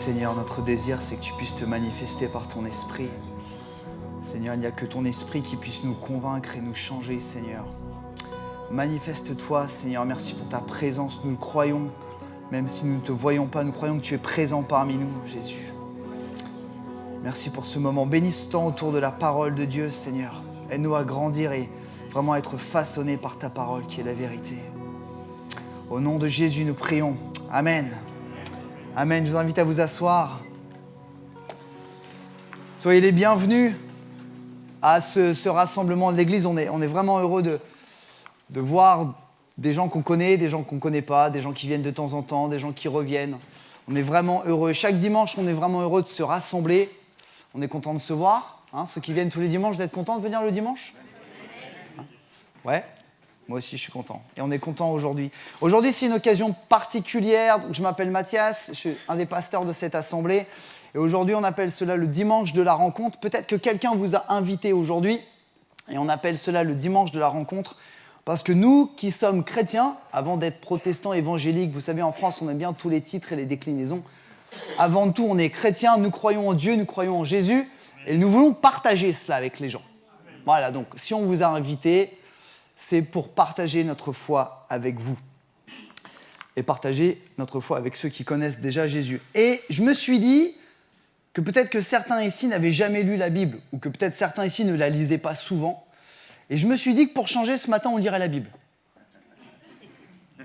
Seigneur, notre désir, c'est que tu puisses te manifester par ton esprit. Seigneur, il n'y a que ton esprit qui puisse nous convaincre et nous changer, Seigneur. Manifeste-toi, Seigneur, merci pour ta présence, nous le croyons. Même si nous ne te voyons pas, nous croyons que tu es présent parmi nous, Jésus. Merci pour ce moment. Bénis ce temps autour de la parole de Dieu, Seigneur. Aide-nous à grandir et vraiment être façonnés par ta parole qui est la vérité. Au nom de Jésus, nous prions. Amen. Amen. Je vous invite à vous asseoir. Soyez les bienvenus à ce rassemblement de l'Église. On est vraiment heureux de voir des gens qu'on connaît, des gens qu'on ne connaît pas, des gens qui viennent de temps en temps, des gens qui reviennent. On est vraiment heureux. Chaque dimanche, on est vraiment heureux de se rassembler. On est content de se voir. Ceux qui viennent tous les dimanches, vous êtes contents de venir le dimanche ? Ouais ? Moi aussi, je suis content. Et on est content aujourd'hui. Aujourd'hui, c'est une occasion particulière. Je m'appelle Mathias, je suis un des pasteurs de cette assemblée. Et aujourd'hui, on appelle cela le dimanche de la rencontre. Peut-être que quelqu'un vous a invité aujourd'hui. Et on appelle cela le dimanche de la rencontre. Parce que nous, qui sommes chrétiens, avant d'être protestants évangéliques, vous savez, en France, on aime bien tous les titres et les déclinaisons. Avant tout, on est chrétiens, nous croyons en Dieu, nous croyons en Jésus. Et nous voulons partager cela avec les gens. Voilà, donc si on vous a invité, c'est pour partager notre foi avec vous. Et partager notre foi avec ceux qui connaissent déjà Jésus. Et je me suis dit que peut-être que certains ici n'avaient jamais lu la Bible, ou que peut-être certains ici ne la lisaient pas souvent. Et je me suis dit que pour changer, ce matin, on lirait la Bible. Et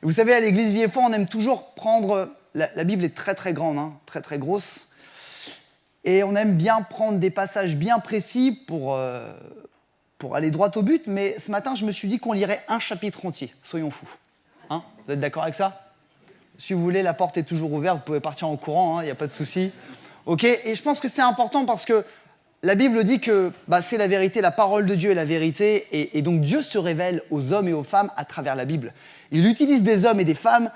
vous savez, à l'église Vie-et-Foi, on aime toujours prendre... La Bible est très très grande, très très grosse. Et on aime bien prendre des passages bien précis pour aller droit au but. Mais ce matin, je me suis dit qu'on lirait un chapitre entier. Soyons fous. Vous êtes d'accord avec ça ? Si vous voulez, la porte est toujours ouverte. Vous pouvez partir en courant, il n'y a pas de souci. Ok ? Et je pense que c'est important parce que la Bible dit que c'est la vérité, la parole de Dieu est la vérité. Et donc Dieu se révèle aux hommes et aux femmes à travers la Bible. Il utilise des hommes et des femmes,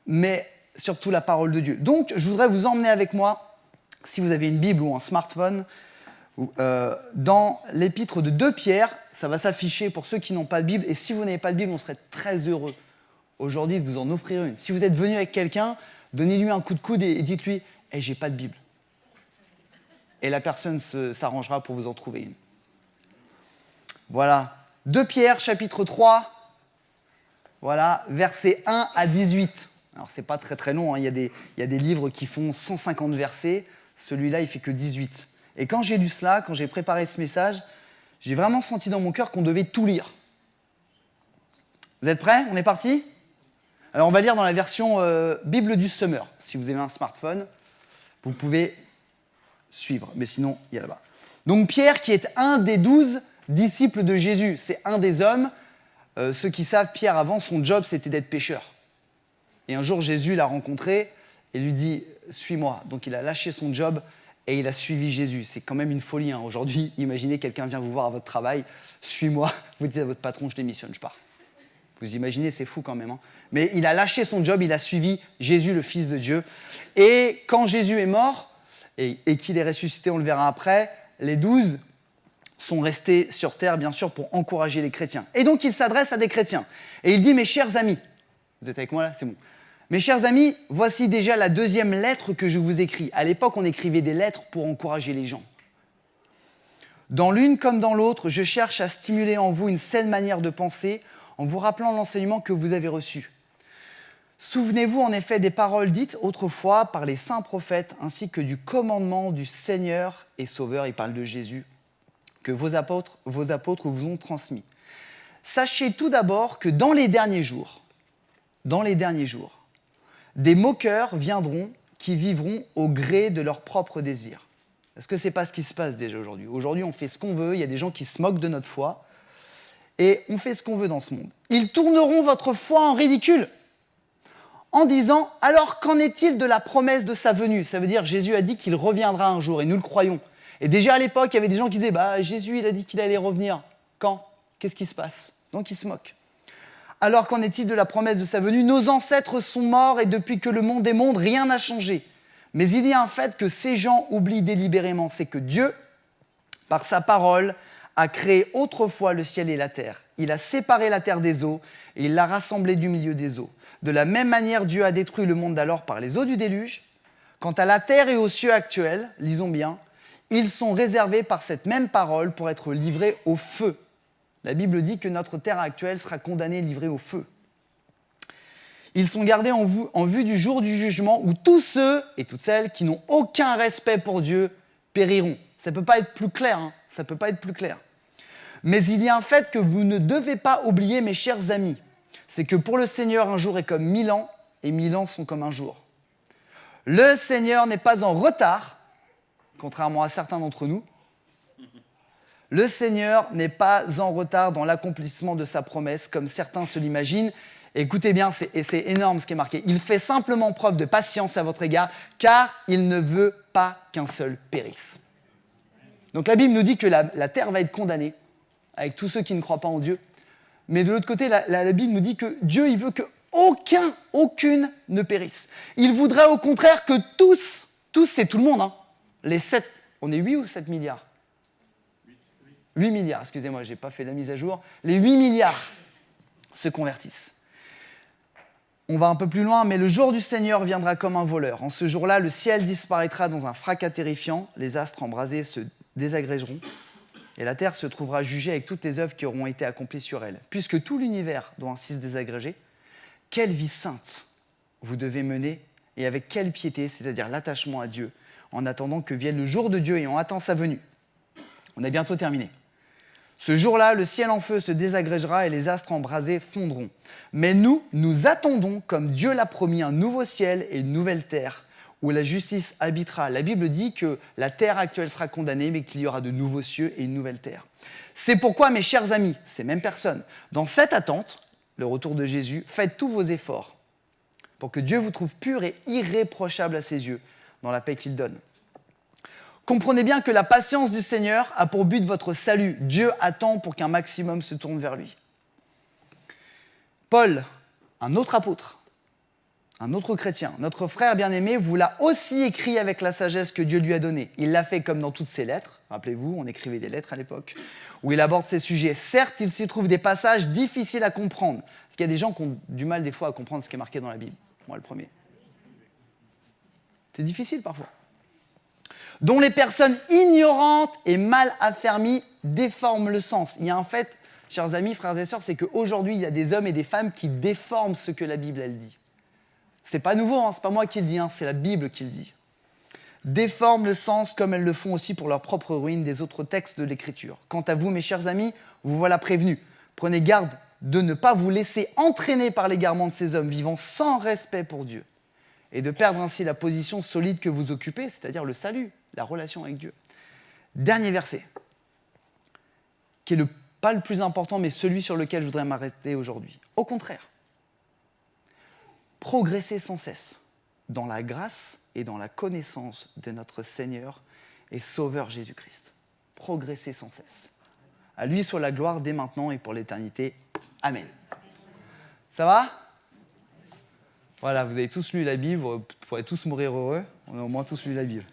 mais surtout la parole de Dieu. Donc, je voudrais vous emmener avec moi, si vous avez une Bible ou un smartphone, dans l'épître de 2 Pierre. Ça va s'afficher pour ceux qui n'ont pas de Bible. Et si vous n'avez pas de Bible, on serait très heureux aujourd'hui de vous en offrir une. Si vous êtes venu avec quelqu'un, donnez-lui un coup de coude et dites-lui « Hey, j'ai pas de Bible ». Et la personne s'arrangera pour vous en trouver une. Voilà. 2 Pierre, chapitre 3, voilà, versets 1 à 18. Alors, c'est pas très très long, il y a des livres qui font 150 versets. Celui-là, il fait que 18. Et quand j'ai lu cela, quand j'ai préparé ce message, j'ai vraiment senti dans mon cœur qu'on devait tout lire. Vous êtes prêts ? On est parti ? Alors, on va lire dans la version Bible du Summer. Si vous avez un smartphone, vous pouvez suivre. Mais sinon, il y a là-bas. Donc, Pierre, qui est un des 12 disciples de Jésus, c'est un des hommes. Ceux qui savent, Pierre, avant, son job, c'était d'être pêcheur. Et un jour, Jésus l'a rencontré et lui dit « Suis-moi ». Donc, il a lâché son job et il a suivi Jésus. C'est quand même une folie. Aujourd'hui, imaginez, quelqu'un vient vous voir à votre travail « Suis-moi ». Vous dites à votre patron « Je démissionne, je pars ». Vous imaginez, c'est fou quand même. Mais il a lâché son job, il a suivi Jésus, le Fils de Dieu. Et quand Jésus est mort et qu'il est ressuscité, on le verra après, les 12 sont restés sur terre, bien sûr, pour encourager les chrétiens. Et donc, il s'adresse à des chrétiens. Et il dit « Mes chers amis », vous êtes avec moi là ? C'est bon. Mes chers amis, voici déjà la 2e lettre que je vous écris. À l'époque, on écrivait des lettres pour encourager les gens. Dans l'une comme dans l'autre, je cherche à stimuler en vous une saine manière de penser en vous rappelant l'enseignement que vous avez reçu. Souvenez-vous en effet des paroles dites autrefois par les saints prophètes ainsi que du commandement du Seigneur et Sauveur, il parle de Jésus, que vos apôtres vous ont transmis. Sachez tout d'abord que dans les derniers jours, des moqueurs viendront qui vivront au gré de leurs propres désirs. Est-ce que ce n'est pas ce qui se passe déjà aujourd'hui ? Aujourd'hui, on fait ce qu'on veut, il y a des gens qui se moquent de notre foi, et on fait ce qu'on veut dans ce monde. Ils tourneront votre foi en ridicule, en disant « Alors, qu'en est-il de la promesse de sa venue ?» Ça veut dire Jésus a dit qu'il reviendra un jour, et nous le croyons. Et déjà à l'époque, il y avait des gens qui disaient « Jésus, il a dit qu'il allait revenir. Quand ? Qu'est-ce qui se passe ?» Donc ils se moquent. Alors qu'en est-il de la promesse de sa venue ? Nos ancêtres sont morts et depuis que le monde est monde, rien n'a changé. Mais il y a un fait que ces gens oublient délibérément, c'est que Dieu, par sa parole, a créé autrefois le ciel et la terre. Il a séparé la terre des eaux et il l'a rassemblée du milieu des eaux. De la même manière, Dieu a détruit le monde d'alors par les eaux du déluge. Quant à la terre et aux cieux actuels, lisons bien, ils sont réservés par cette même parole pour être livrés au feu. La Bible dit que notre terre actuelle sera condamnée et livrée au feu. Ils sont gardés en vue du jour du jugement où tous ceux et toutes celles qui n'ont aucun respect pour Dieu périront. Ça ne peut pas être plus clair, hein. Ça peut pas être plus clair. Mais il y a un fait que vous ne devez pas oublier, mes chers amis. C'est que pour le Seigneur, un jour est comme 1000 ans et 1000 ans sont comme un jour. Le Seigneur n'est pas en retard, contrairement à certains d'entre nous. Le Seigneur n'est pas en retard dans l'accomplissement de sa promesse, comme certains se l'imaginent. Écoutez bien, c'est énorme ce qui est marqué. Il fait simplement preuve de patience à votre égard, car il ne veut pas qu'un seul périsse. Donc la Bible nous dit que la terre va être condamnée, avec tous ceux qui ne croient pas en Dieu. Mais de l'autre côté, la Bible nous dit que Dieu, il veut aucune ne périsse. Il voudrait au contraire que tous, c'est tout le monde, hein, les 7, on est 8 ou 7 milliards 8 milliards, excusez-moi, je n'ai pas fait la mise à jour. Les 8 milliards se convertissent. On va un peu plus loin, mais le jour du Seigneur viendra comme un voleur. En ce jour-là, le ciel disparaîtra dans un fracas terrifiant, les astres embrasés se désagrégeront, et la terre se trouvera jugée avec toutes les œuvres qui auront été accomplies sur elle. Puisque tout l'univers doit ainsi se désagréger, quelle vie sainte vous devez mener, et avec quelle piété, c'est-à-dire l'attachement à Dieu, en attendant que vienne le jour de Dieu et on attend sa venue. On a bientôt terminé. Ce jour-là, le ciel en feu se désagrégera et les astres embrasés fondront. Mais nous attendons, comme Dieu l'a promis, un nouveau ciel et une nouvelle terre, où la justice habitera. La Bible dit que la terre actuelle sera condamnée, mais qu'il y aura de nouveaux cieux et une nouvelle terre. C'est pourquoi, mes chers amis, ces mêmes personnes, dans cette attente, le retour de Jésus, faites tous vos efforts pour que Dieu vous trouve pur et irréprochable à ses yeux, dans la paix qu'il donne. Comprenez bien que la patience du Seigneur a pour but votre salut. Dieu attend pour qu'un maximum se tourne vers lui. Paul, un autre apôtre, un autre chrétien, notre frère bien-aimé, vous l'a aussi écrit avec la sagesse que Dieu lui a donnée. Il l'a fait comme dans toutes ses lettres. Rappelez-vous, on écrivait des lettres à l'époque, où il aborde ces sujets. Certes, il s'y trouve des passages difficiles à comprendre, parce qu'il y a des gens qui ont du mal des fois à comprendre ce qui est marqué dans la Bible. Moi, le premier. C'est difficile parfois. Dont les personnes ignorantes et mal affermies déforment le sens. Il y a un fait, chers amis, frères et sœurs, c'est qu'aujourd'hui, il y a des hommes et des femmes qui déforment ce que la Bible, elle dit. C'est pas nouveau, hein, c'est pas moi qui le dis, hein, c'est la Bible qui le dit. Déforment le sens comme elles le font aussi pour leur propre ruine des autres textes de l'Écriture. Quant à vous, mes chers amis, vous voilà prévenus. Prenez garde de ne pas vous laisser entraîner par l'égarement de ces hommes vivant sans respect pour Dieu et de perdre ainsi la position solide que vous occupez, c'est-à-dire le salut, la relation avec Dieu. Dernier verset, qui est pas le plus important, mais celui sur lequel je voudrais m'arrêter aujourd'hui. Au contraire, progressez sans cesse dans la grâce et dans la connaissance de notre Seigneur et Sauveur Jésus-Christ. Progressez sans cesse. À lui soit la gloire dès maintenant et pour l'éternité. Amen. Ça va ? Voilà, vous avez tous lu la Bible, vous pourrez tous mourir heureux. On a au moins tous lu la Bible.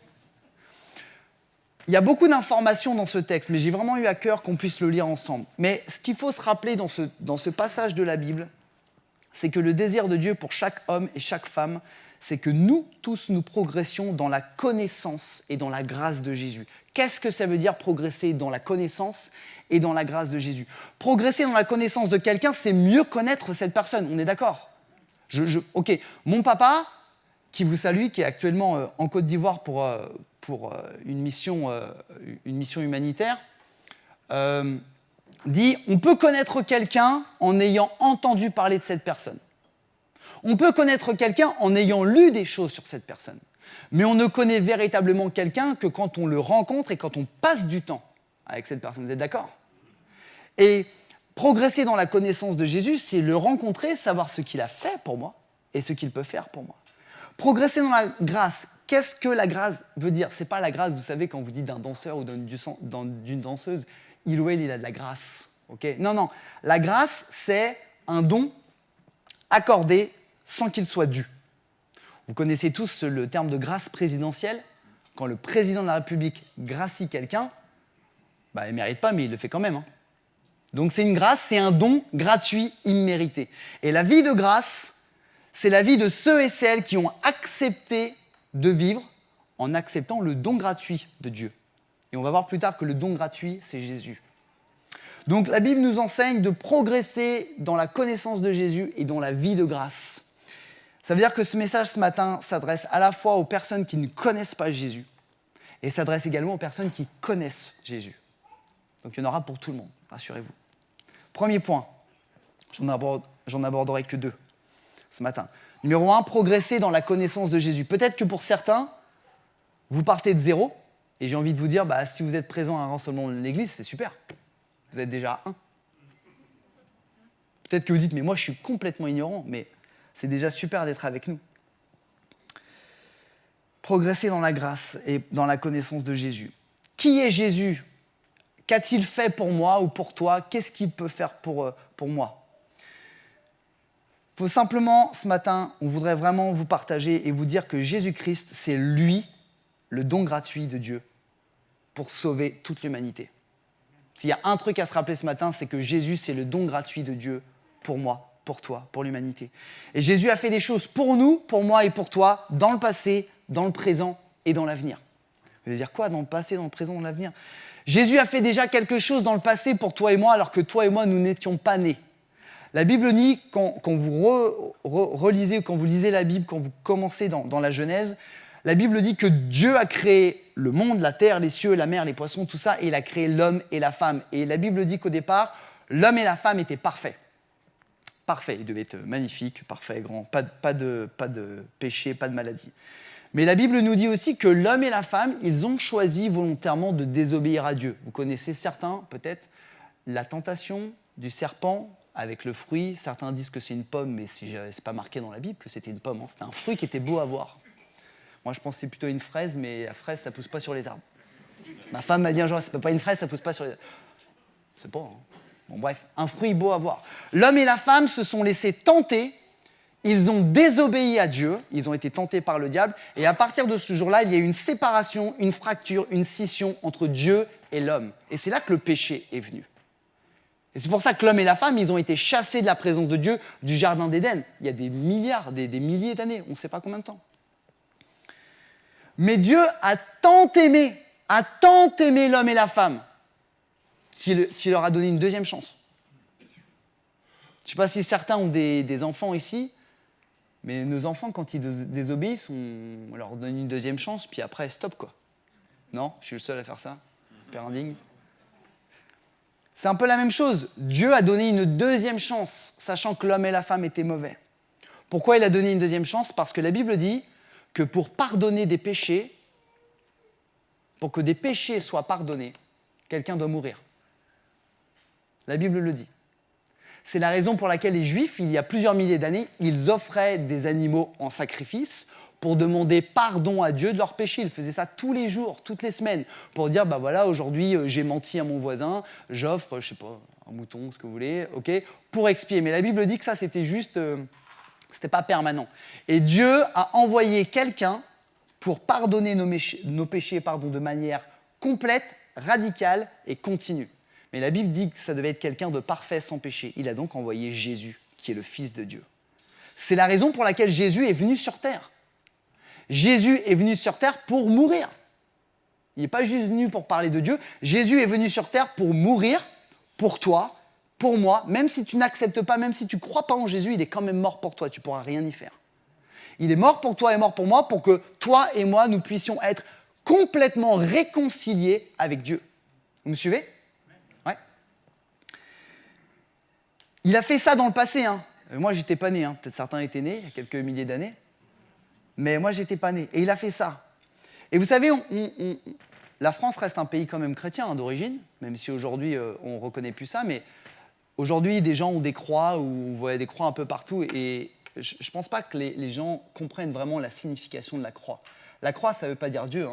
Il y a beaucoup d'informations dans ce texte, mais j'ai vraiment eu à cœur qu'on puisse le lire ensemble. Mais ce qu'il faut se rappeler dans ce passage de la Bible, c'est que le désir de Dieu pour chaque homme et chaque femme, c'est que nous tous, nous progressions dans la connaissance et dans la grâce de Jésus. Qu'est-ce que ça veut dire progresser dans la connaissance et dans la grâce de Jésus ? Progresser dans la connaissance de quelqu'un, c'est mieux connaître cette personne, on est d'accord ? Ok, mon papa, qui vous salue, qui est actuellement en Côte d'Ivoire pour une mission humanitaire, dit « On peut connaître quelqu'un en ayant entendu parler de cette personne. On peut connaître quelqu'un en ayant lu des choses sur cette personne. Mais on ne connaît véritablement quelqu'un que quand on le rencontre et quand on passe du temps avec cette personne. Vous êtes d'accord ? Et progresser dans la connaissance de Jésus, c'est le rencontrer, savoir ce qu'il a fait pour moi et ce qu'il peut faire pour moi. Progresser dans la grâce. Qu'est-ce que la grâce veut dire ? C'est pas la grâce, vous savez, quand vous dites d'un danseur ou d'une danseuse, il ou elle, il a de la grâce. Okay ? Non. La grâce, c'est un don accordé sans qu'il soit dû. Vous connaissez tous le terme de grâce présidentielle. Quand le président de la République gracie quelqu'un, il ne mérite pas, mais il le fait quand même. Hein. Donc c'est une grâce, c'est un don gratuit, immérité. Et la vie de grâce, c'est la vie de ceux et celles qui ont accepté de vivre en acceptant le don gratuit de Dieu. Et on va voir plus tard que le don gratuit, c'est Jésus. Donc la Bible nous enseigne de progresser dans la connaissance de Jésus et dans la vie de grâce. Ça veut dire que ce message ce matin s'adresse à la fois aux personnes qui ne connaissent pas Jésus et s'adresse également aux personnes qui connaissent Jésus. Donc il y en aura pour tout le monde, rassurez-vous. Premier point, j'en aborderai que 2 ce matin. Numéro 1, progresser dans la connaissance de Jésus. Peut-être que pour certains, vous partez de 0, et j'ai envie de vous dire, si vous êtes présent à un rassemblement de l'Église, c'est super. Vous êtes déjà à 1. Peut-être que vous dites, mais moi je suis complètement ignorant, mais c'est déjà super d'être avec nous. Progresser dans la grâce et dans la connaissance de Jésus. Qui est Jésus ? Qu'a-t-il fait pour moi ou pour toi ? Qu'est-ce qu'il peut faire pour moi ? Il faut simplement, ce matin, on voudrait vraiment vous partager et vous dire que Jésus-Christ, c'est lui, le don gratuit de Dieu, pour sauver toute l'humanité. S'il y a un truc à se rappeler ce matin, c'est que Jésus, c'est le don gratuit de Dieu pour moi, pour toi, pour l'humanité. Et Jésus a fait des choses pour nous, pour moi et pour toi, dans le passé, dans le présent et dans l'avenir. Vous allez dire quoi, dans le passé, dans le présent, dans l'avenir ? Jésus a fait déjà quelque chose dans le passé pour toi et moi, alors que toi et moi, nous n'étions pas nés. La Bible dit, quand vous relisez, quand vous lisez la Bible, quand vous commencez dans la Genèse, la Bible dit que Dieu a créé le monde, la terre, les cieux, la mer, les poissons, tout ça, et il a créé l'homme et la femme. Et la Bible dit qu'au départ, l'homme et la femme étaient parfaits. Parfaits, ils devaient être magnifiques, parfaits, grands, pas de péché, pas de maladie. Mais la Bible nous dit aussi que l'homme et la femme, ils ont choisi volontairement de désobéir à Dieu. Vous connaissez certains, peut-être, la tentation du serpent avec le fruit. Certains disent que c'est une pomme, mais c'est pas marqué dans la Bible que c'était une pomme. C'était un fruit qui était beau à voir. Moi, je pense que c'est plutôt une fraise, mais la fraise, ça pousse pas sur les arbres. Ma femme m'a dit un jour, c'est pas une fraise, ça pousse pas sur les arbres. C'est pas, hein. Bon, bref, un fruit beau à voir. L'homme et la femme se sont laissés tenter. Ils ont désobéi à Dieu, ils ont été tentés par le diable, et à partir de ce jour-là, il y a eu une séparation, une fracture, une scission entre Dieu et l'homme. Et c'est là que le péché est venu. Et c'est pour ça que l'homme et la femme, ils ont été chassés de la présence de Dieu du jardin d'Éden. Il y a des milliards, des milliers d'années, on ne sait pas combien de temps. Mais Dieu a tant aimé l'homme et la femme, qu'il leur a donné une deuxième chance. Je ne sais pas si certains ont des enfants ici, mais nos enfants, quand ils désobéissent, on leur donne une deuxième chance, puis après, stop, quoi. Non ? Je suis le seul à faire ça ? Père indigne. C'est un peu la même chose. Dieu a donné une deuxième chance, sachant que l'homme et la femme étaient mauvais. Pourquoi il a donné une deuxième chance ? Parce que la Bible dit que pour pardonner des péchés, pour que des péchés soient pardonnés, quelqu'un doit mourir. La Bible le dit. C'est la raison pour laquelle les Juifs, il y a plusieurs milliers d'années, ils offraient des animaux en sacrifice pour demander pardon à Dieu de leurs péchés. Ils faisaient ça tous les jours, toutes les semaines, pour dire, voilà, aujourd'hui, j'ai menti à mon voisin, j'offre, je sais pas, un mouton, ce que vous voulez, ok, pour expier. Mais la Bible dit que ça, c'était juste, c'était pas permanent. Et Dieu a envoyé quelqu'un pour pardonner nos péchés de manière complète, radicale et continue. Mais la Bible dit que ça devait être quelqu'un de parfait sans péché. Il a donc envoyé Jésus, qui est le Fils de Dieu. C'est la raison pour laquelle Jésus est venu sur terre. Jésus est venu sur terre pour mourir. Il n'est pas juste venu pour parler de Dieu. Jésus est venu sur terre pour mourir, pour toi, pour moi. Même si tu n'acceptes pas, même si tu ne crois pas en Jésus, il est quand même mort pour toi. Tu ne pourras rien y faire. Il est mort pour toi et mort pour moi, pour que toi et moi, nous puissions être complètement réconciliés avec Dieu. Vous me suivez ? Ouais. Il a fait ça dans le passé. Moi, je n'étais pas né. Peut-être certains étaient nés il y a quelques milliers d'années. Mais moi, je n'étais pas né. Et il a fait ça. Et vous savez, la France reste un pays quand même chrétien d'origine, même si aujourd'hui, on ne reconnaît plus ça. Mais aujourd'hui, des gens ont des croix, ou vous voyez des croix un peu partout. Et je ne pense pas que les gens comprennent vraiment la signification de la croix. La croix, ça ne veut pas dire Dieu.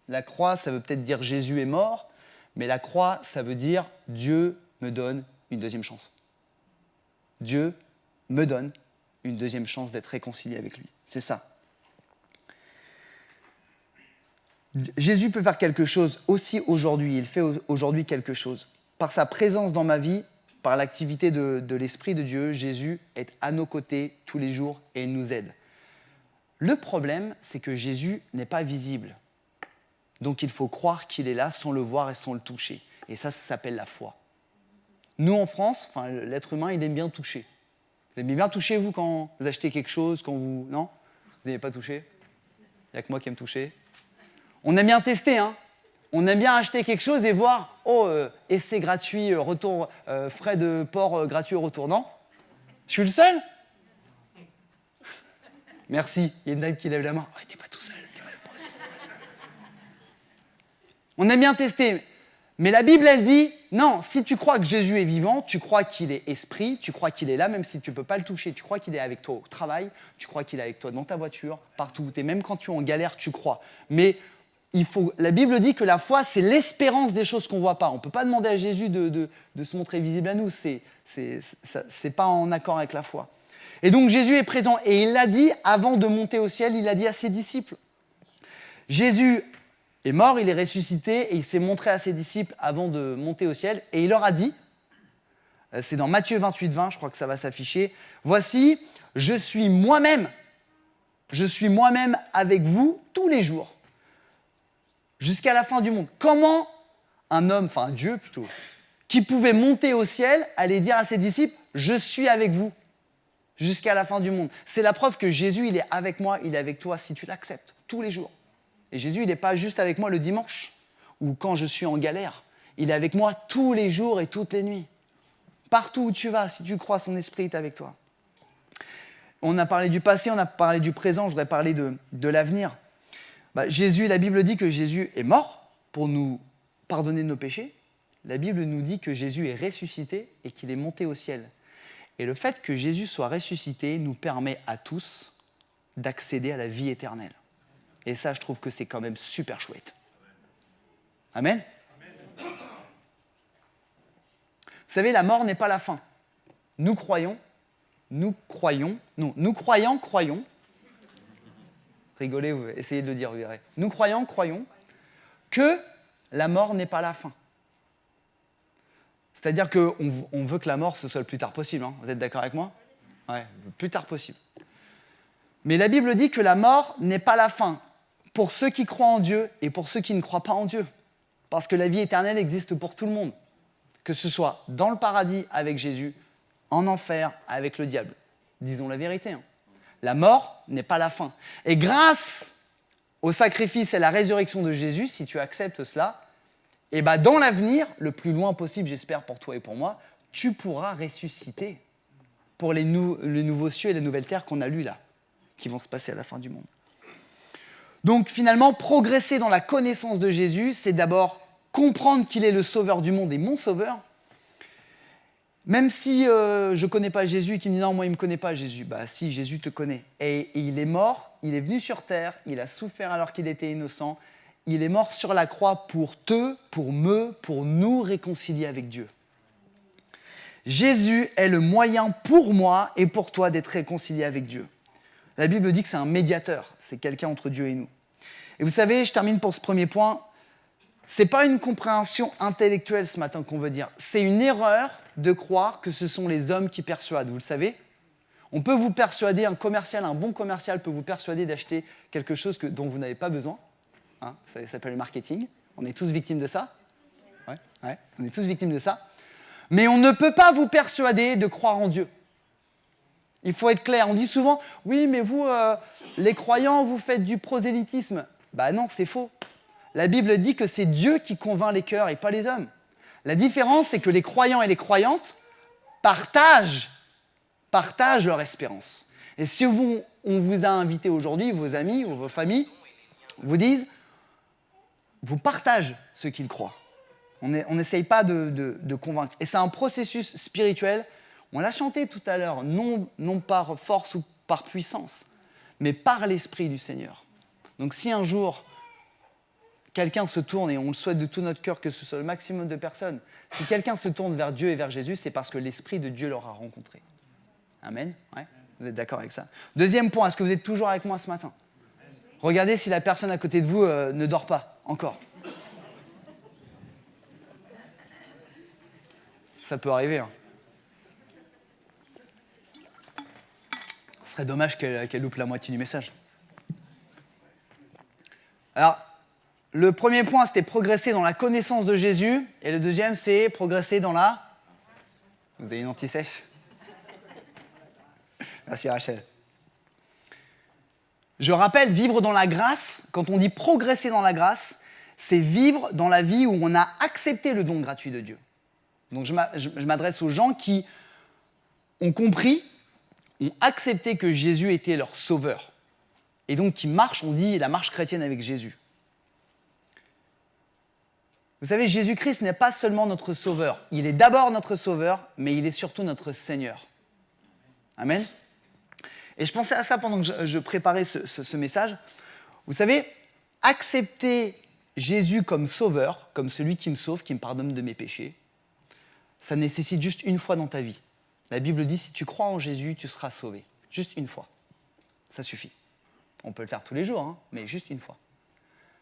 La croix, ça veut peut-être dire Jésus est mort. Mais la croix, ça veut dire Dieu me donne une deuxième chance. Dieu me donne une deuxième chance d'être réconcilié avec lui. C'est ça. Jésus peut faire quelque chose aussi aujourd'hui. Il fait aujourd'hui quelque chose. Par sa présence dans ma vie, par l'activité de l'Esprit de Dieu, Jésus est à nos côtés tous les jours et il nous aide. Le problème, c'est que Jésus n'est pas visible. Donc il faut croire qu'il est là sans le voir et sans le toucher. Et ça s'appelle la foi. Nous, en France, l'être humain, il aime bien toucher. Vous aimez bien toucher, vous, quand vous achetez quelque chose, quand vous... Non? Vous n'aimez pas toucher? Il n'y a que moi qui aime toucher. On aime bien tester, hein? On aime bien acheter quelque chose et voir, essai gratuit, retour, frais de port gratuit au retour, non? Je suis le seul? Merci, il y a une dame qui lève la main. Ouais, t'es pas tout seul, t'es pas le boss. On aime bien tester, mais la Bible, elle dit, non, si tu crois que Jésus est vivant, tu crois qu'il est esprit, tu crois qu'il est là, même si tu ne peux pas le toucher, tu crois qu'il est avec toi au travail, tu crois qu'il est avec toi dans ta voiture, partout où tu es, même quand tu es en galère, tu crois. Mais la Bible dit que la foi, c'est l'espérance des choses qu'on ne voit pas. On ne peut pas demander à Jésus de se montrer visible à nous, c'est pas en accord avec la foi. Et donc Jésus est présent, et il l'a dit, avant de monter au ciel, il a dit à ses disciples. Jésus est mort, il est ressuscité, et il s'est montré à ses disciples avant de monter au ciel, et il leur a dit, c'est dans Matthieu 28, 20, je crois que ça va s'afficher, « Voici, je suis moi-même avec vous tous les jours, jusqu'à la fin du monde. » Comment un homme, enfin un Dieu plutôt, qui pouvait monter au ciel, allait dire à ses disciples, « Je suis avec vous. » Jusqu'à la fin du monde. C'est la preuve que Jésus, il est avec moi, il est avec toi si tu l'acceptes, tous les jours. Et Jésus, il n'est pas juste avec moi le dimanche, ou quand je suis en galère. Il est avec moi tous les jours et toutes les nuits. Partout où tu vas, si tu crois, son esprit est avec toi. On a parlé du passé, on a parlé du présent, je voudrais parler de l'avenir. Jésus, la Bible dit que Jésus est mort pour nous pardonner de nos péchés. La Bible nous dit que Jésus est ressuscité et qu'il est monté au ciel. Et le fait que Jésus soit ressuscité nous permet à tous d'accéder à la vie éternelle. Et ça, je trouve que c'est quand même super chouette. Amen. Vous savez, la mort n'est pas la fin. Nous croyants. Rigolez, essayez de le dire, vous verrez. Nous croyons que la mort n'est pas la fin. C'est-à-dire qu'on veut que la mort, ce soit le plus tard possible. Hein. Vous êtes d'accord avec moi? Ouais, le plus tard possible. Mais la Bible dit que la mort n'est pas la fin pour ceux qui croient en Dieu et pour ceux qui ne croient pas en Dieu. Parce que la vie éternelle existe pour tout le monde. Que ce soit dans le paradis avec Jésus, en enfer avec le diable. Disons la vérité. Hein. La mort n'est pas la fin. Et grâce au sacrifice et à la résurrection de Jésus, si tu acceptes cela, et dans l'avenir, le plus loin possible, j'espère pour toi et pour moi, tu pourras ressusciter pour les nouveaux cieux et les nouvelles terres qu'on a lus là, qui vont se passer à la fin du monde. Donc finalement, progresser dans la connaissance de Jésus, c'est d'abord comprendre qu'il est le sauveur du monde et mon sauveur. Même si je ne connais pas Jésus et qu'il me dit « Non, moi, il ne me connaît pas, Jésus. » Si, Jésus te connaît. Et il est mort, il est venu sur terre, il a souffert alors qu'il était innocent. Il est mort sur la croix pour nous réconcilier avec Dieu. Jésus est le moyen pour moi et pour toi d'être réconcilié avec Dieu. La Bible dit que c'est un médiateur, c'est quelqu'un entre Dieu et nous. Et vous savez, je termine pour ce premier point, ce n'est pas une compréhension intellectuelle ce matin qu'on veut dire, c'est une erreur de croire que ce sont les hommes qui persuadent, vous le savez. On peut vous persuader, un bon commercial peut vous persuader d'acheter quelque chose dont vous n'avez pas besoin. Hein, ça s'appelle le marketing. On est tous victimes de ça. Ouais, on est tous victimes de ça. Mais on ne peut pas vous persuader de croire en Dieu. Il faut être clair. On dit souvent, oui, mais vous, les croyants, vous faites du prosélytisme. Non, c'est faux. La Bible dit que c'est Dieu qui convainc les cœurs et pas les hommes. La différence, c'est que les croyants et les croyantes partagent leur espérance. Et si on vous a invité aujourd'hui, vos amis ou vos familles vous partagent ce qu'ils croient. On n'essaye pas de convaincre. Et c'est un processus spirituel, on l'a chanté tout à l'heure, non par force ou par puissance, mais par l'Esprit du Seigneur. Donc si un jour, quelqu'un se tourne, et on le souhaite de tout notre cœur que ce soit le maximum de personnes, si quelqu'un se tourne vers Dieu et vers Jésus, c'est parce que l'Esprit de Dieu l'aura rencontré. Amen. Ouais. Vous êtes d'accord avec ça? Deuxième point, est-ce que vous êtes toujours avec moi ce matin? Regardez si la personne à côté de vous ne dort pas, encore. Ça peut arriver. Hein. Ce serait dommage qu'elle loupe la moitié du message. Alors, le premier point, c'était progresser dans la connaissance de Jésus. Et le deuxième, c'est progresser dans la... Vous avez une anti-sèche? Merci Rachel. Je rappelle, vivre dans la grâce, quand on dit progresser dans la grâce, c'est vivre dans la vie où on a accepté le don gratuit de Dieu. Donc je m'adresse aux gens qui ont compris, ont accepté que Jésus était leur sauveur. Et donc qui marchent, on dit, la marche chrétienne avec Jésus. Vous savez, Jésus-Christ n'est pas seulement notre sauveur. Il est d'abord notre sauveur, mais il est surtout notre Seigneur. Amen. Et je pensais à ça pendant que je préparais ce message. Vous savez, accepter Jésus comme sauveur, comme celui qui me sauve, qui me pardonne de mes péchés, ça nécessite juste une fois dans ta vie. La Bible dit, si tu crois en Jésus, tu seras sauvé. Juste une fois. Ça suffit. On peut le faire tous les jours, hein, mais juste une fois.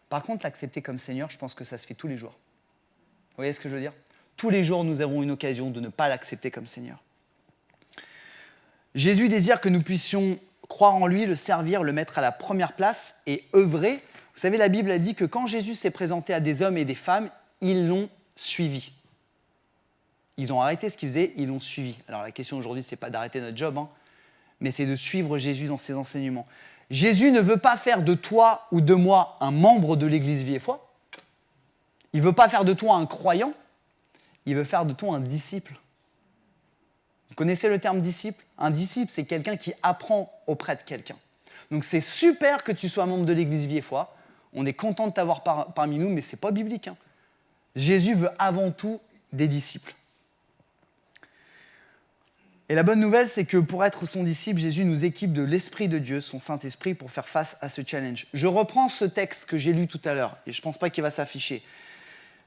Par contre, l'accepter comme Seigneur, je pense que ça se fait tous les jours. Vous voyez ce que je veux dire? Tous les jours, nous avons une occasion de ne pas l'accepter comme Seigneur. Jésus désire que nous puissions croire en lui, le servir, le mettre à la première place et œuvrer. Vous savez, la Bible a dit que quand Jésus s'est présenté à des hommes et des femmes, ils l'ont suivi. Ils ont arrêté ce qu'ils faisaient, ils l'ont suivi. Alors la question aujourd'hui, ce n'est pas d'arrêter notre job, hein, mais c'est de suivre Jésus dans ses enseignements. Jésus ne veut pas faire de toi ou de moi un membre de l'Église Vie et Foi. Il ne veut pas faire de toi un croyant. Il veut faire de toi un disciple. Vous connaissez le terme disciple? Un disciple, c'est quelqu'un qui apprend auprès de quelqu'un. Donc c'est super que tu sois membre de l'Église Vie et Foi. On est content de t'avoir parmi nous, mais ce n'est pas biblique. Hein. Jésus veut avant tout des disciples. Et la bonne nouvelle, c'est que pour être son disciple, Jésus nous équipe de l'Esprit de Dieu, son Saint-Esprit, pour faire face à ce challenge. Je reprends ce texte que j'ai lu tout à l'heure, et je ne pense pas qu'il va s'afficher.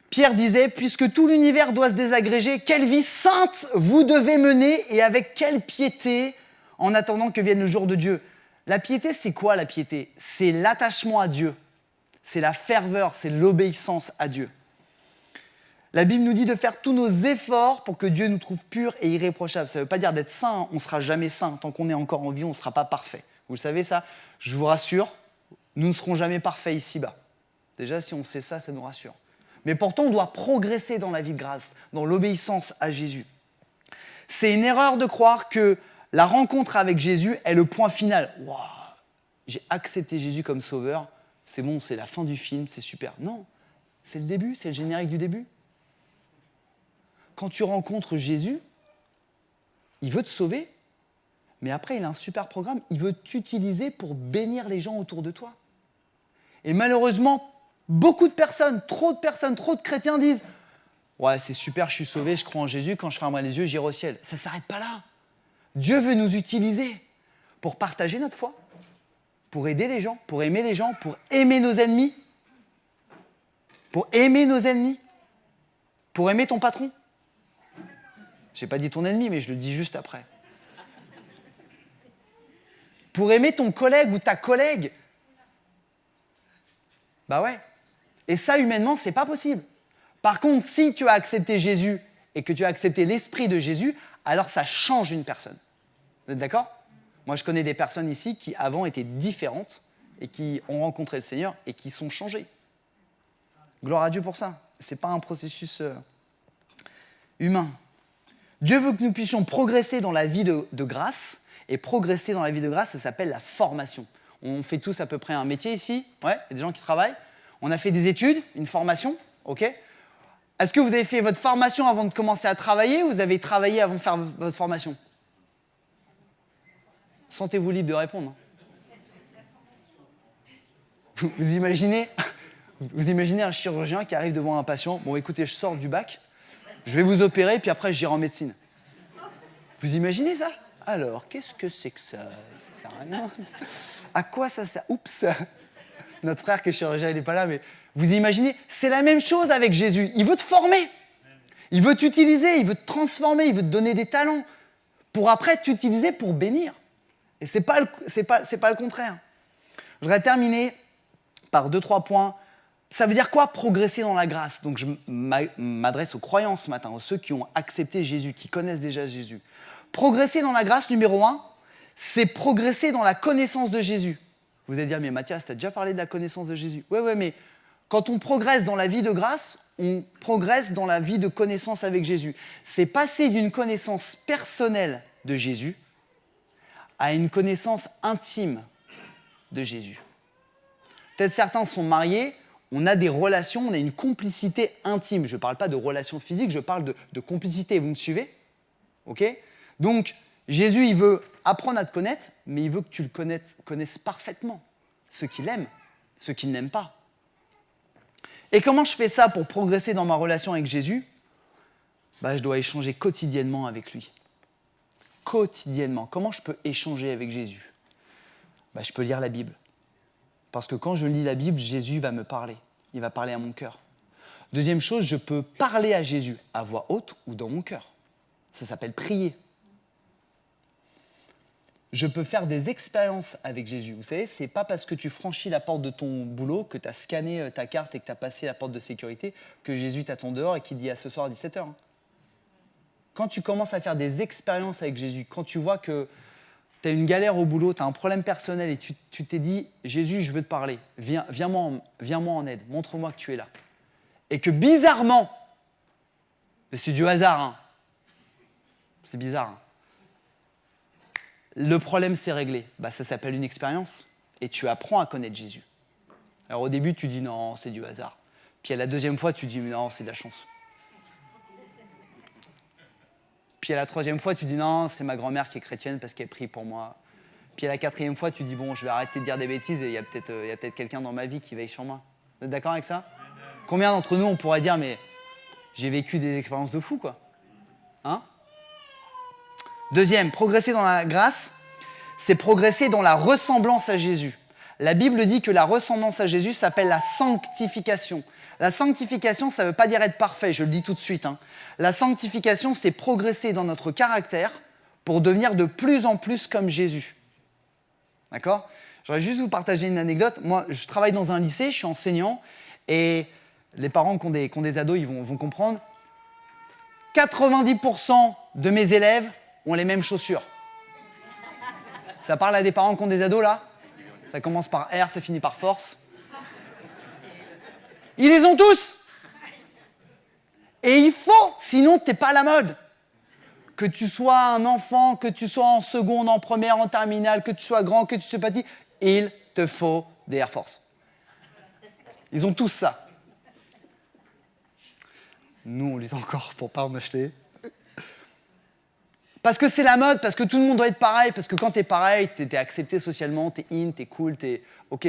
Pierre disait, « Puisque tout l'univers doit se désagréger, quelle vie sainte vous devez mener et avec quelle piété en attendant que vienne le jour de Dieu. » La piété, c'est quoi la piété? C'est l'attachement à Dieu. C'est la ferveur, c'est l'obéissance à Dieu. La Bible nous dit de faire tous nos efforts pour que Dieu nous trouve purs et irréprochables. Ça ne veut pas dire d'être saint, on ne sera jamais saint. Tant qu'on est encore en vie, on ne sera pas parfait. Vous le savez ça? Je vous rassure, nous ne serons jamais parfaits ici-bas. Déjà, si on sait ça, ça nous rassure. Mais pourtant, on doit progresser dans la vie de grâce, dans l'obéissance à Jésus. C'est une erreur de croire que la rencontre avec Jésus est le point final. Wow, j'ai accepté Jésus comme sauveur, c'est bon, c'est la fin du film, c'est super. Non, c'est le début, c'est le générique du début. Quand tu rencontres Jésus, il veut te sauver, mais après, il a un super programme. Il veut t'utiliser pour bénir les gens autour de toi. Et malheureusement, beaucoup de personnes, trop de chrétiens disent « Ouais, c'est super, je suis sauvé, je crois en Jésus, quand je fermerai les yeux, j'irai au ciel. » Ça ne s'arrête pas là. Dieu veut nous utiliser pour partager notre foi, pour aider les gens, pour aimer les gens, pour aimer nos ennemis, pour aimer ton patron. Je n'ai pas dit ton ennemi, mais je le dis juste après. Pour aimer ton collègue ou ta collègue. Bah ouais. Et ça, humainement, c'est pas possible. Par contre, si tu as accepté Jésus et que tu as accepté l'Esprit de Jésus, alors ça change une personne. Vous êtes d'accord? Moi, je connais des personnes ici qui, avant, étaient différentes et qui ont rencontré le Seigneur et qui sont changées. Gloire à Dieu pour ça. Ce n'est pas un processus humain. Dieu veut que nous puissions progresser dans la vie de grâce. Et progresser dans la vie de grâce, ça s'appelle la formation. On fait tous à peu près un métier ici. Ouais, il y a des gens qui travaillent. On a fait des études, une formation. OK. Est-ce que vous avez fait votre formation avant de commencer à travailler ou vous avez travaillé avant de faire votre formation? Sentez-vous libre de répondre. Vous imaginez un chirurgien qui arrive devant un patient. Bon, écoutez, je sors du bac. Je vais vous opérer, puis après, j'irai en médecine. Vous imaginez ça? Alors, qu'est-ce que c'est que ça? Ça sert à rien. À quoi ça sert? Oups. Notre frère qui est chirurgien, il n'est pas là, mais vous imaginez? C'est la même chose avec Jésus. Il veut te former. Il veut t'utiliser, il veut te transformer, il veut te donner des talents pour après t'utiliser pour bénir. Et c'est pas le contraire. Je voudrais terminer par 2-3 points. Ça veut dire quoi progresser dans la grâce? Donc je m'adresse aux croyants ce matin, aux ceux qui ont accepté Jésus, qui connaissent déjà Jésus. Progresser dans la grâce, numéro 1, c'est progresser dans la connaissance de Jésus. Vous allez dire, mais Mathias, tu as déjà parlé de la connaissance de Jésus. Ouais, mais quand on progresse dans la vie de grâce, on progresse dans la vie de connaissance avec Jésus. C'est passer d'une connaissance personnelle de Jésus à une connaissance intime de Jésus. Peut-être certains sont mariés, on a des relations, on a une complicité intime. Je ne parle pas de relations physiques, je parle de complicité. Vous me suivez? Ok? Donc, Jésus, il veut apprendre à te connaître, mais il veut que tu le connaisses parfaitement. Ceux qu'il aime, ceux qu'il n'aime pas. Et comment je fais ça pour progresser dans ma relation avec Jésus? Je dois échanger quotidiennement avec lui. Quotidiennement. Comment je peux échanger avec Jésus? Je peux lire la Bible. Parce que quand je lis la Bible, Jésus va me parler. Il va parler à mon cœur. Deuxième chose, je peux parler à Jésus à voix haute ou dans mon cœur. Ça s'appelle prier. Je peux faire des expériences avec Jésus. Vous savez, c'est pas parce que tu franchis la porte de ton boulot, que tu as scanné ta carte et que tu as passé la porte de sécurité, que Jésus t'attend dehors et qu'il dit à ce soir à 17h. Quand tu commences à faire des expériences avec Jésus, quand tu vois que tu as une galère au boulot, tu as un problème personnel et tu t'es dit « Jésus, je veux te parler, viens-moi en aide, montre-moi que tu es là. » Et que bizarrement, c'est du hasard, hein, c'est bizarre, hein, le problème s'est réglé. Ça s'appelle une expérience et tu apprends à connaître Jésus. Alors au début, tu dis « Non, c'est du hasard. » Puis à la deuxième fois, tu dis « Non, c'est de la chance. » Puis à la troisième fois, tu dis non, c'est ma grand-mère qui est chrétienne parce qu'elle prie pour moi. Puis à la quatrième fois, tu dis bon, je vais arrêter de dire des bêtises et il y a peut-être quelqu'un dans ma vie qui veille sur moi. Vous êtes d'accord avec ça? Combien d'entre nous, on pourrait dire mais j'ai vécu des expériences de fou, quoi. Hein? Deuxième, progresser dans la grâce, c'est progresser dans la ressemblance à Jésus. La Bible dit que la ressemblance à Jésus s'appelle la sanctification. La sanctification, ça ne veut pas dire être parfait, je le dis tout de suite. La sanctification, c'est progresser dans notre caractère pour devenir de plus en plus comme Jésus. D'accord? J'aurais juste vous partager une anecdote. Moi, je travaille dans un lycée, je suis enseignant, et les parents qui ont des ados, ils vont comprendre. 90% de mes élèves ont les mêmes chaussures. Ça parle à des parents qui ont des ados, là? Ça commence par R, ça finit par force. Ils les ont tous. Et il faut, sinon tu n'es pas à la mode. Que tu sois un enfant, que tu sois en seconde, en première, en terminale, que tu sois grand, que tu sois petit, il te faut des Air Force. Ils ont tous ça. Nous, on lutte encore pour ne pas en acheter. Parce que c'est la mode, parce que tout le monde doit être pareil, parce que quand tu es pareil, tu es accepté socialement, tu es in, tu es cool, tu es OK.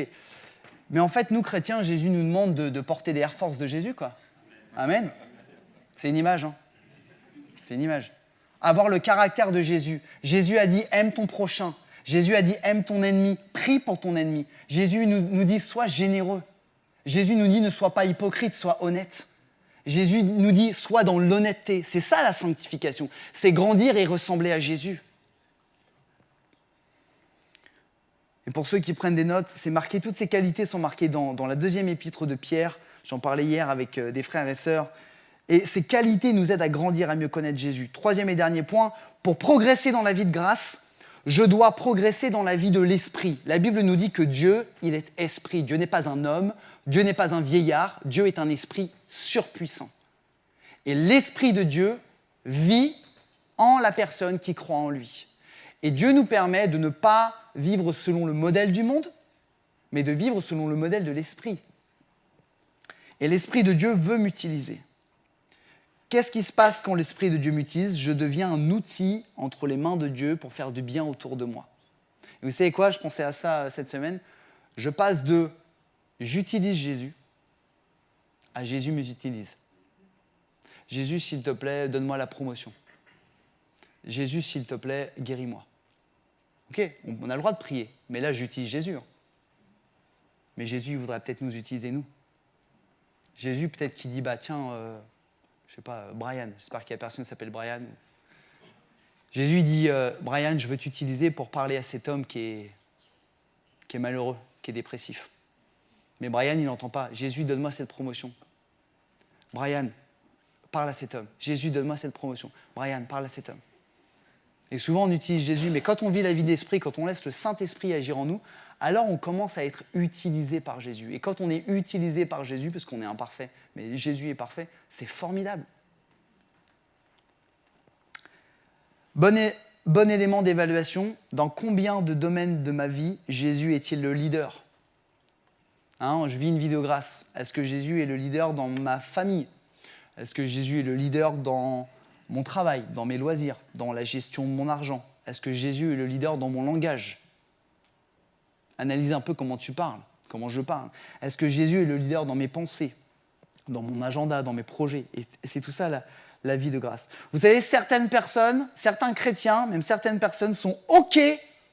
Mais en fait, nous, chrétiens, Jésus nous demande de porter des Air Force de Jésus, quoi. Amen. C'est une image, hein. C'est une image. Avoir le caractère de Jésus. Jésus a dit, aime ton prochain. Jésus a dit, aime ton ennemi. Prie pour ton ennemi. Jésus nous dit, sois généreux. Jésus nous dit, ne sois pas hypocrite, sois honnête. Jésus nous dit, sois dans l'honnêteté. C'est ça, la sanctification. C'est grandir et ressembler à Jésus. Et pour ceux qui prennent des notes, c'est marqué, toutes ces qualités sont marquées dans la deuxième épître de Pierre. J'en parlais hier avec des frères et sœurs. Et ces qualités nous aident à grandir, à mieux connaître Jésus. Troisième et dernier point, pour progresser dans la vie de grâce, je dois progresser dans la vie de l'esprit. La Bible nous dit que Dieu, il est esprit. Dieu n'est pas un homme, Dieu n'est pas un vieillard, Dieu est un esprit surpuissant. Et l'esprit de Dieu vit en la personne qui croit en lui. Et Dieu nous permet de ne pas vivre selon le modèle du monde, mais de vivre selon le modèle de l'esprit. Et l'esprit de Dieu veut m'utiliser. Qu'est-ce qui se passe quand l'esprit de Dieu m'utilise? Je deviens un outil entre les mains de Dieu pour faire du bien autour de moi. Et vous savez quoi? Je pensais à ça cette semaine. Je passe de « j'utilise Jésus » à « Jésus m'utilise ». Jésus, s'il te plaît, donne-moi la promotion. Jésus, s'il te plaît, guéris-moi. Ok, on a le droit de prier, mais là, j'utilise Jésus. Mais Jésus voudrait peut-être nous utiliser, nous. Jésus, peut-être qu'il dit, tiens, je sais pas, Brian, j'espère qu'il y a personne qui s'appelle Brian. Jésus dit, Brian, je veux t'utiliser pour parler à cet homme qui est malheureux, qui est dépressif. Mais Brian, il n'entend pas. Jésus, donne-moi cette promotion. Brian, parle à cet homme. Jésus, donne-moi cette promotion. Brian, parle à cet homme. Et souvent, on utilise Jésus, mais quand on vit la vie de l'Esprit, quand on laisse le Saint-Esprit agir en nous, alors on commence à être utilisé par Jésus. Et quand on est utilisé par Jésus, parce qu'on est imparfait, mais Jésus est parfait, c'est formidable. Bon élément d'évaluation, dans combien de domaines de ma vie Jésus est-il le leader ? Je vis une vie de grâce. Est-ce que Jésus est le leader dans ma famille ? Est-ce que Jésus est le leader dans mon travail, dans mes loisirs, dans la gestion de mon argent ? Est-ce que Jésus est le leader dans mon langage ? Analysez un peu comment tu parles, comment je parle. Est-ce que Jésus est le leader dans mes pensées, dans mon agenda, dans mes projets ? Et c'est tout ça la vie de grâce. Vous savez, certaines personnes, certains chrétiens, même certaines personnes sont OK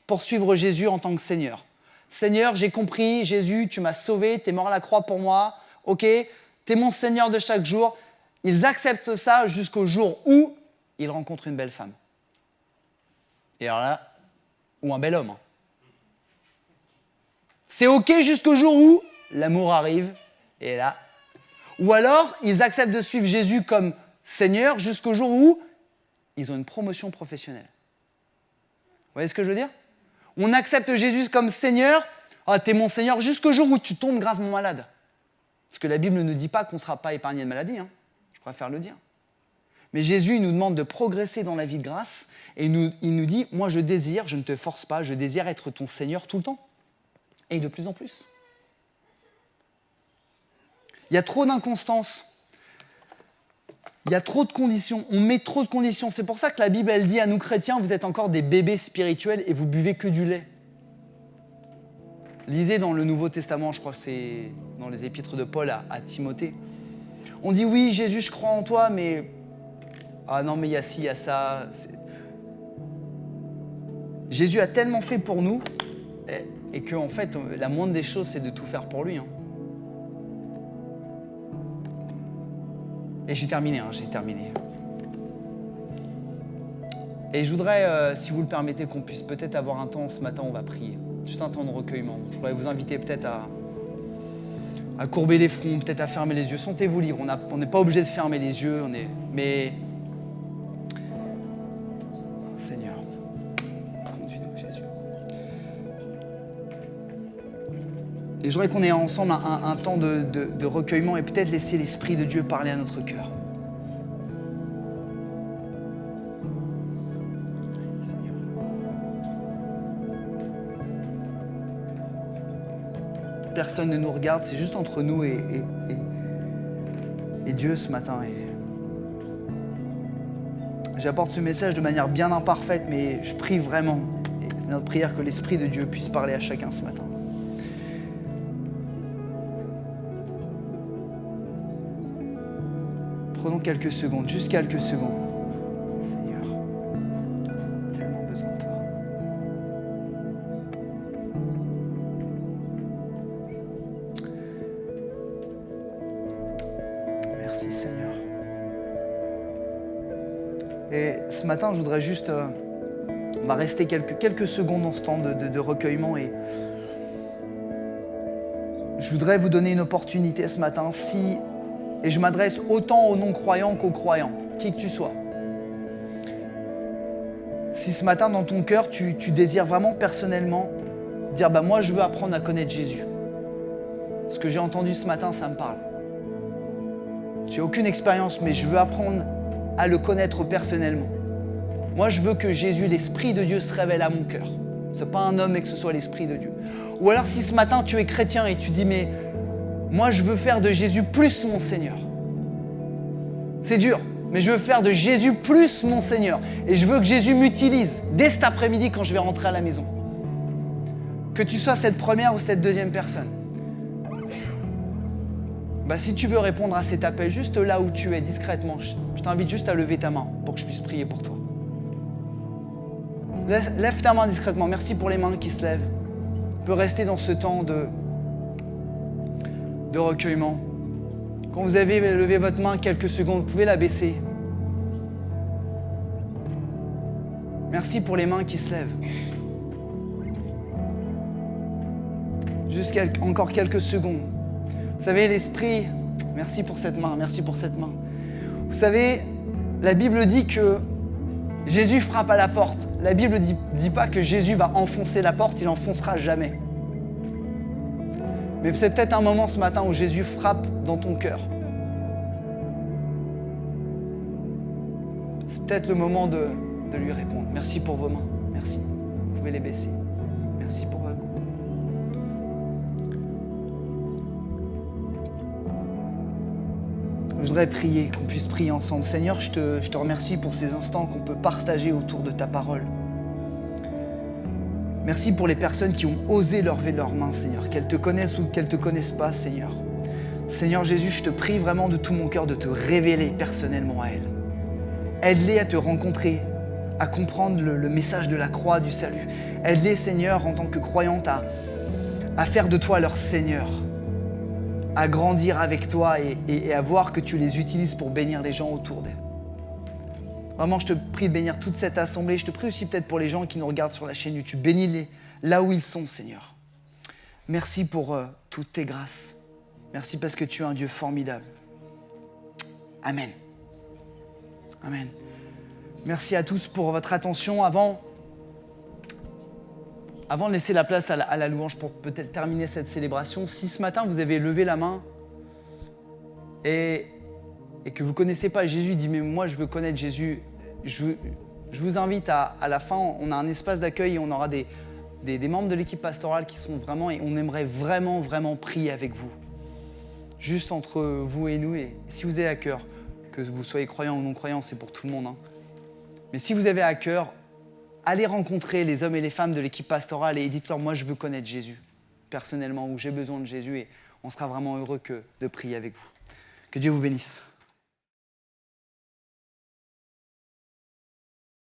pour suivre Jésus en tant que Seigneur. Seigneur, j'ai compris, Jésus, tu m'as sauvé, tu es mort à la croix pour moi, OK, tu es mon Seigneur de chaque jour. Ils acceptent ça jusqu'au jour où ils rencontrent une belle femme. Et alors là, ou un bel homme. C'est OK jusqu'au jour où l'amour arrive, et là. Ou alors, ils acceptent de suivre Jésus comme Seigneur jusqu'au jour où ils ont une promotion professionnelle. Vous voyez ce que je veux dire ? On accepte Jésus comme Seigneur, t'es mon Seigneur, jusqu'au jour où tu tombes gravement malade. Parce que la Bible ne nous dit pas qu'on ne sera pas épargné de maladie, je préfère le dire. Mais Jésus, il nous demande de progresser dans la vie de grâce, et il nous dit, moi je désire, je ne te force pas, je désire être ton Seigneur tout le temps. Et de plus en plus. Il y a trop d'inconstance. Il y a trop de conditions. On met trop de conditions. C'est pour ça que la Bible, elle dit à nous chrétiens, vous êtes encore des bébés spirituels et vous buvez que du lait. Lisez dans le Nouveau Testament, je crois que c'est dans les épîtres de Paul à Timothée. On dit, oui, Jésus, je crois en toi, mais... Ah non, mais il y a ci, il y a ça. Jésus a tellement fait pour nous... Et que, en fait, la moindre des choses, c'est de tout faire pour lui. Et j'ai terminé. Et je voudrais, si vous le permettez, qu'on puisse peut-être avoir un temps ce matin, on va prier. Juste un temps de recueillement. Je voudrais vous inviter peut-être à courber les fronts, peut-être à fermer les yeux. Sentez-vous libre. On n'est pas obligé de fermer les yeux. Mais... Seigneur, conduis-nous, Jésus. Et je voudrais qu'on ait ensemble un temps de recueillement et peut-être laisser l'Esprit de Dieu parler à notre cœur. Personne ne nous regarde, c'est juste entre nous et Dieu ce matin. Et j'apporte ce message de manière bien imparfaite, mais je prie vraiment, et c'est notre prière, que l'Esprit de Dieu puisse parler à chacun ce matin. Prenons quelques secondes, juste quelques secondes. Seigneur, tellement besoin de toi. Merci Seigneur. Et ce matin, je voudrais juste... on va rester quelques secondes dans ce temps de recueillement et je voudrais vous donner une opportunité ce matin. Et je m'adresse autant aux non-croyants qu'aux croyants, qui que tu sois. Si ce matin, dans ton cœur, tu désires vraiment personnellement dire « moi, je veux apprendre à connaître Jésus ». Ce que j'ai entendu ce matin, ça me parle. J'ai aucune expérience, mais je veux apprendre à le connaître personnellement. Moi, je veux que Jésus, l'Esprit de Dieu, se révèle à mon cœur. Ce n'est pas un homme, mais que ce soit l'Esprit de Dieu. Ou alors, si ce matin, tu es chrétien et tu dis « mais moi, je veux faire de Jésus plus mon Seigneur. » C'est dur, mais je veux faire de Jésus plus mon Seigneur. Et je veux que Jésus m'utilise dès cet après-midi quand je vais rentrer à la maison. Que tu sois cette première ou cette deuxième personne. Si tu veux répondre à cet appel, juste là où tu es, discrètement, je t'invite juste à lever ta main pour que je puisse prier pour toi. Lève ta main discrètement. Merci pour les mains qui se lèvent. Tu peux rester dans ce temps de recueillement. Quand vous avez levé votre main quelques secondes, vous pouvez la baisser. Merci pour les mains qui se lèvent. Juste encore quelques secondes. Vous savez, l'Esprit, merci pour cette main, merci pour cette main. Vous savez, la Bible dit que Jésus frappe à la porte. La Bible ne dit pas que Jésus va enfoncer la porte, il n'enfoncera jamais. Mais c'est peut-être un moment ce matin où Jésus frappe dans ton cœur. C'est peut-être le moment de lui répondre. Merci pour vos mains. Merci. Vous pouvez les baisser. Merci pour vos mains. Je voudrais prier, qu'on puisse prier ensemble. Seigneur, je te remercie pour ces instants qu'on peut partager autour de ta parole. Merci pour les personnes qui ont osé lever leurs mains, Seigneur, qu'elles te connaissent ou qu'elles ne te connaissent pas, Seigneur. Seigneur Jésus, je te prie vraiment de tout mon cœur de te révéler personnellement à elles. Aide-les à te rencontrer, à comprendre le message de la croix du salut. Aide-les, Seigneur, en tant que croyantes, à faire de toi leur Seigneur, à grandir avec toi et à voir que tu les utilises pour bénir les gens autour d'elles. Vraiment, je te prie de bénir toute cette assemblée. Je te prie aussi peut-être pour les gens qui nous regardent sur la chaîne YouTube. Bénis-les là où ils sont, Seigneur. Merci pour toutes tes grâces. Merci parce que tu es un Dieu formidable. Amen. Amen. Merci à tous pour votre attention. Avant de laisser la place à la louange pour peut-être terminer cette célébration, si ce matin vous avez levé la main et que vous ne connaissez pas Jésus, dit mais moi je veux connaître Jésus, je vous invite à la fin, on a un espace d'accueil et on aura des membres de l'équipe pastorale qui sont vraiment, et on aimerait vraiment prier avec vous. Juste entre vous et nous, et si vous avez à cœur, que vous soyez croyants ou non croyants, c'est pour tout le monde. Mais si vous avez à cœur, allez rencontrer les hommes et les femmes de l'équipe pastorale et dites-leur, moi je veux connaître Jésus, personnellement, ou j'ai besoin de Jésus, et on sera vraiment heureux de prier avec vous. Que Dieu vous bénisse.